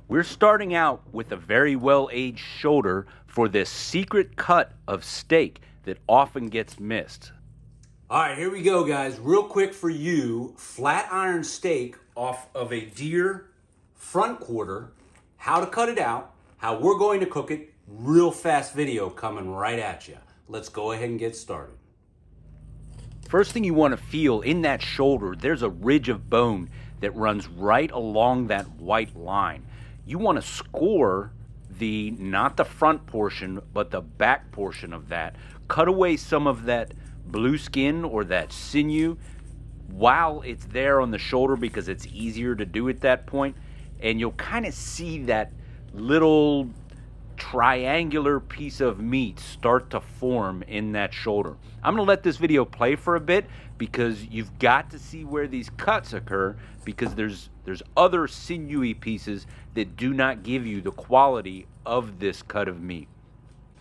We're starting out with a very well-aged shoulder for this secret cut of steak that often gets missed. All right, here we go, guys. Real quick for you, flat iron steak off of a deer front quarter, how to cut it out, how we're going to cook it, real fast video coming right at you. Let's go ahead and get started. First thing you want to feel in that shoulder, there's a ridge of bone that runs right along that white line. You want to score not the front portion, but the back portion of that. Cut away some of that blue skin or that sinew while it's there on the shoulder because it's easier to do at that point. And you'll kind of see that little triangular piece of meat start to form in that shoulder. I'm going to let this video play for a bit because you've got to see where these cuts occur, because there's other sinewy pieces that do not give you the quality of this cut of meat.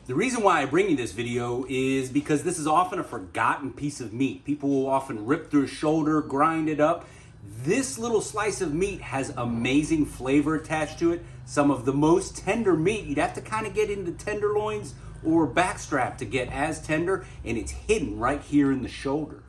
The reason why I bring you this video is because this is often a forgotten piece of meat. People will often rip their shoulder, grind it up. This little slice of meat has amazing flavor attached to it. Some of the most tender meat, you'd have to kind of get into tenderloins or backstrap to get as tender, and it's hidden right here in the shoulder.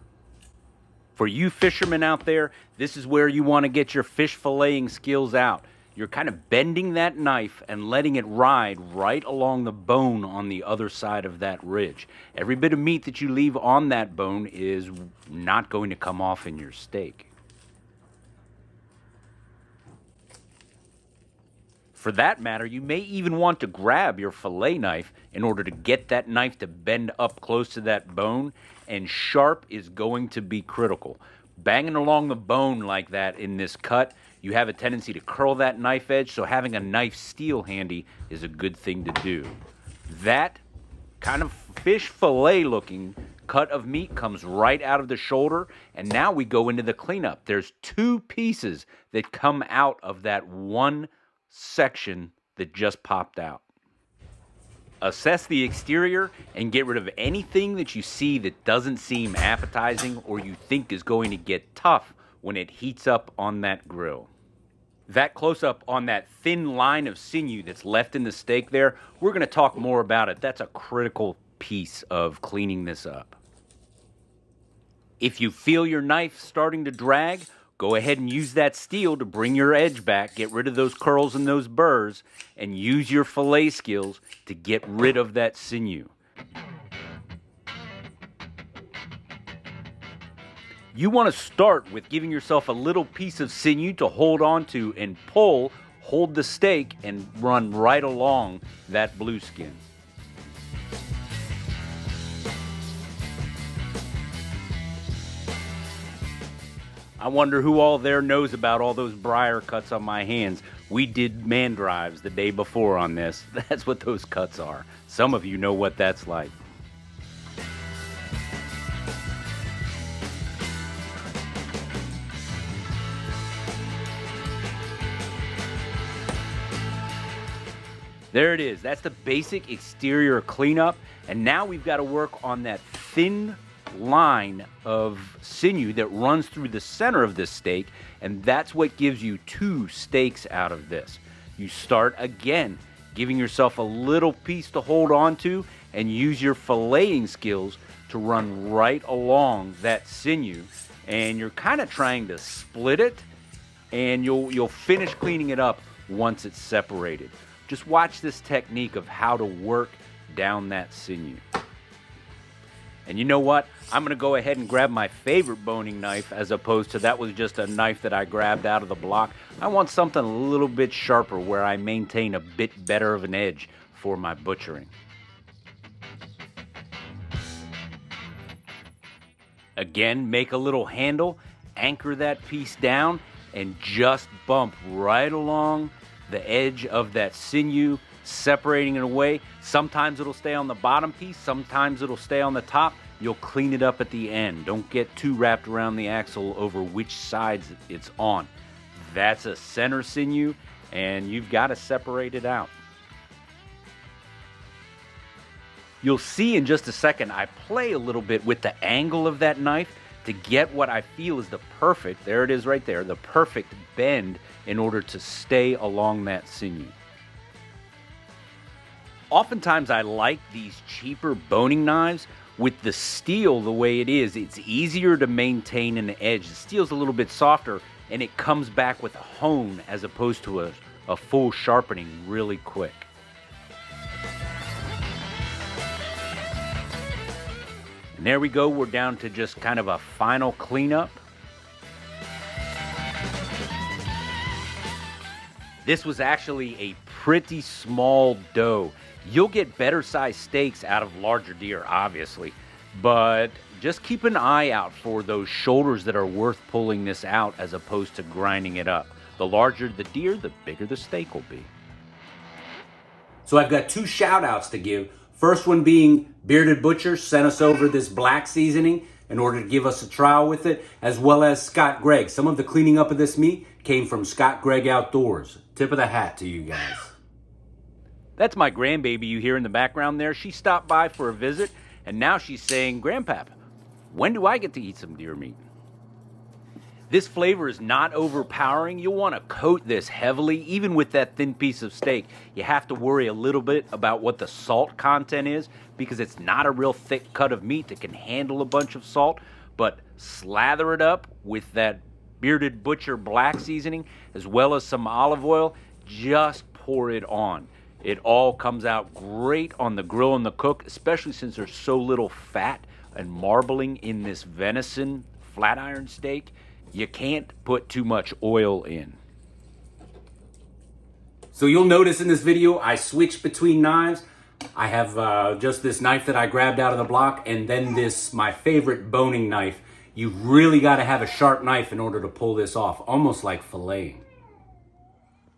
For you fishermen out there, this is where you want to get your fish filleting skills out. You're kind of bending that knife and letting it ride right along the bone on the other side of that ridge. Every bit of meat that you leave on that bone is not going to come off in your steak. For that matter, you may even want to grab your fillet knife in order to get that knife to bend up close to that bone, and sharp is going to be critical. Banging along the bone like that in this cut, you have a tendency to curl that knife edge, so having a knife steel handy is a good thing to do. That kind of fish fillet looking cut of meat comes right out of the shoulder, and now we go into the cleanup. There's two pieces that come out of that one section that just popped out. Assess the exterior and get rid of anything that you see that doesn't seem appetizing or you think is going to get tough when it heats up on that grill. That close-up on that thin line of sinew that's left in the steak there, we're going to talk more about it. That's a critical piece of cleaning this up. If you feel your knife starting to drag, go ahead and use that steel to bring your edge back, get rid of those curls and those burrs, and use your fillet skills to get rid of that sinew. You want to start with giving yourself a little piece of sinew to hold on to and hold the steak, and run right along that blue skin. I wonder who all there knows about all those briar cuts on my hands. We did man drives the day before on this. That's what those cuts are. Some of you know what that's like. There it is. That's the basic exterior cleanup. And now we've got to work on that thin line of sinew that runs through the center of this steak, and that's what gives you two steaks out of this. You start again giving yourself a little piece to hold on to and use your filleting skills to run right along that sinew, and you're kind of trying to split it, and you'll finish cleaning it up once it's separated. Just watch this technique of how to work down that sinew. And you know what? I'm going to go ahead and grab my favorite boning knife, as opposed to that was just a knife that I grabbed out of the block. I want something a little bit sharper where I maintain a bit better of an edge for my butchering. Again, make a little handle, anchor that piece down, and just bump right along the edge of that sinew, separating it away. Sometimes it'll stay on the bottom piece, sometimes it'll stay on the top. You'll clean it up at the end. Don't get too wrapped around the axle over which sides it's on. That's a center sinew, and you've got to separate it out. You'll see in just a second, I play a little bit with the angle of that knife to to get what I feel is the perfect, there it is right there, the perfect bend in order to stay along that sinew. Oftentimes I like these cheaper boning knives. With the steel the way it is, it's easier to maintain an edge. The steel's a little bit softer and it comes back with a hone as opposed to a full sharpening really quick. And there we go, we're down to just kind of a final cleanup. This was actually a pretty small doe. You'll get better sized steaks out of larger deer, obviously, but just keep an eye out for those shoulders that are worth pulling this out as opposed to grinding it up. The larger the deer, the bigger the steak will be. So I've got two shout outs to give. First one being Bearded Butcher sent us over this black seasoning in order to give us a trial with it, as well as Scott Gregg. Some of the cleaning up of this meat came from Scott Gregg Outdoors. Tip of the hat to you guys. That's my grandbaby you hear in the background there. She stopped by for a visit, and now she's saying, "Grandpap, when do I get to eat some deer meat?" This flavor is not overpowering. You'll want to coat this heavily, even with that thin piece of steak. You have to worry a little bit about what the salt content is because it's not a real thick cut of meat that can handle a bunch of salt, but slather it up with that Bearded Butcher black seasoning as well as some olive oil. Just pour it on. It all comes out great on the grill and the cook, especially since there's so little fat and marbling in this venison flat iron steak. You can't put too much oil in. So you'll notice in this video, I switched between knives. I have just this knife that I grabbed out of the block and then this, my favorite boning knife. You've really got to have a sharp knife in order to pull this off, almost like filleting.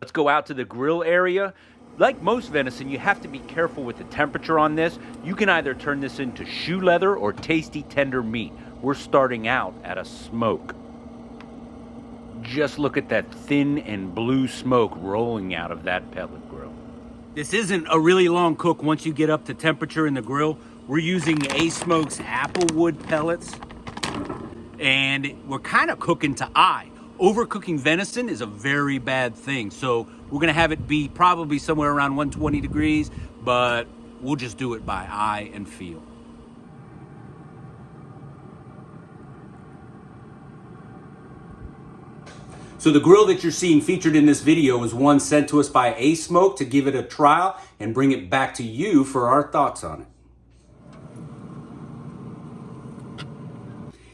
Let's go out to the grill area. Like most venison, you have to be careful with the temperature on this. You can either turn this into shoe leather or tasty tender meat. We're starting out at a smoke. Just look at that thin and blue smoke rolling out of that pellet grill. This isn't a really long cook once you get up to temperature in the grill. We're using A-Smoke's applewood pellets, and we're kind of cooking to eye. Overcooking venison is a very bad thing, so we're gonna have it be probably somewhere around 120 degrees, but we'll just do it by eye and feel. So the grill that you're seeing featured in this video is one sent to us by A-Smoke to give it a trial and bring it back to you for our thoughts on it.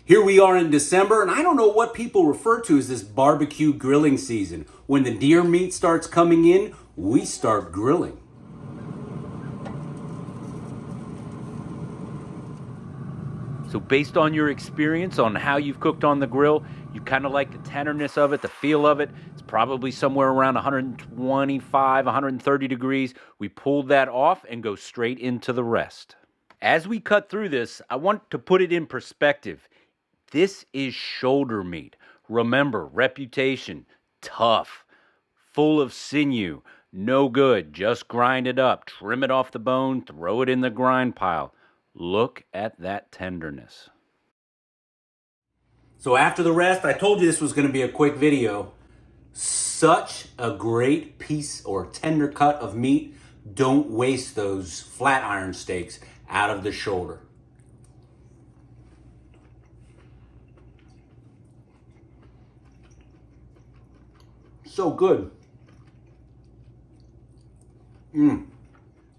Here we are in December, and I don't know what people refer to as this barbecue grilling season. When the deer meat starts coming in, we start grilling. So based on your experience on how you've cooked on the grill, you kind of like the tenderness of it, the feel of it. It's probably somewhere around 125, 130 degrees. We pulled that off and go straight into the rest. As we cut through this, I want to put it in perspective. This is shoulder meat. Remember, reputation, tough, full of sinew, no good. Just grind it up, trim it off the bone, throw it in the grind pile. Look at that tenderness. So after the rest, I told you this was going to be a quick video. Such a great piece or tender cut of meat. Don't waste those flat iron steaks out of the shoulder. So good.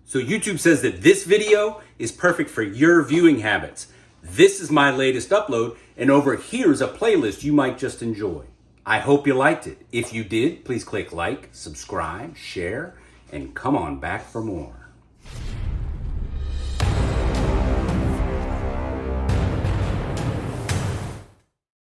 So YouTube says that this video is perfect for your viewing habits. This is my latest upload, and over here's a playlist you might just enjoy. I hope you liked it. If you did, please click like, subscribe, share, and come on back for more.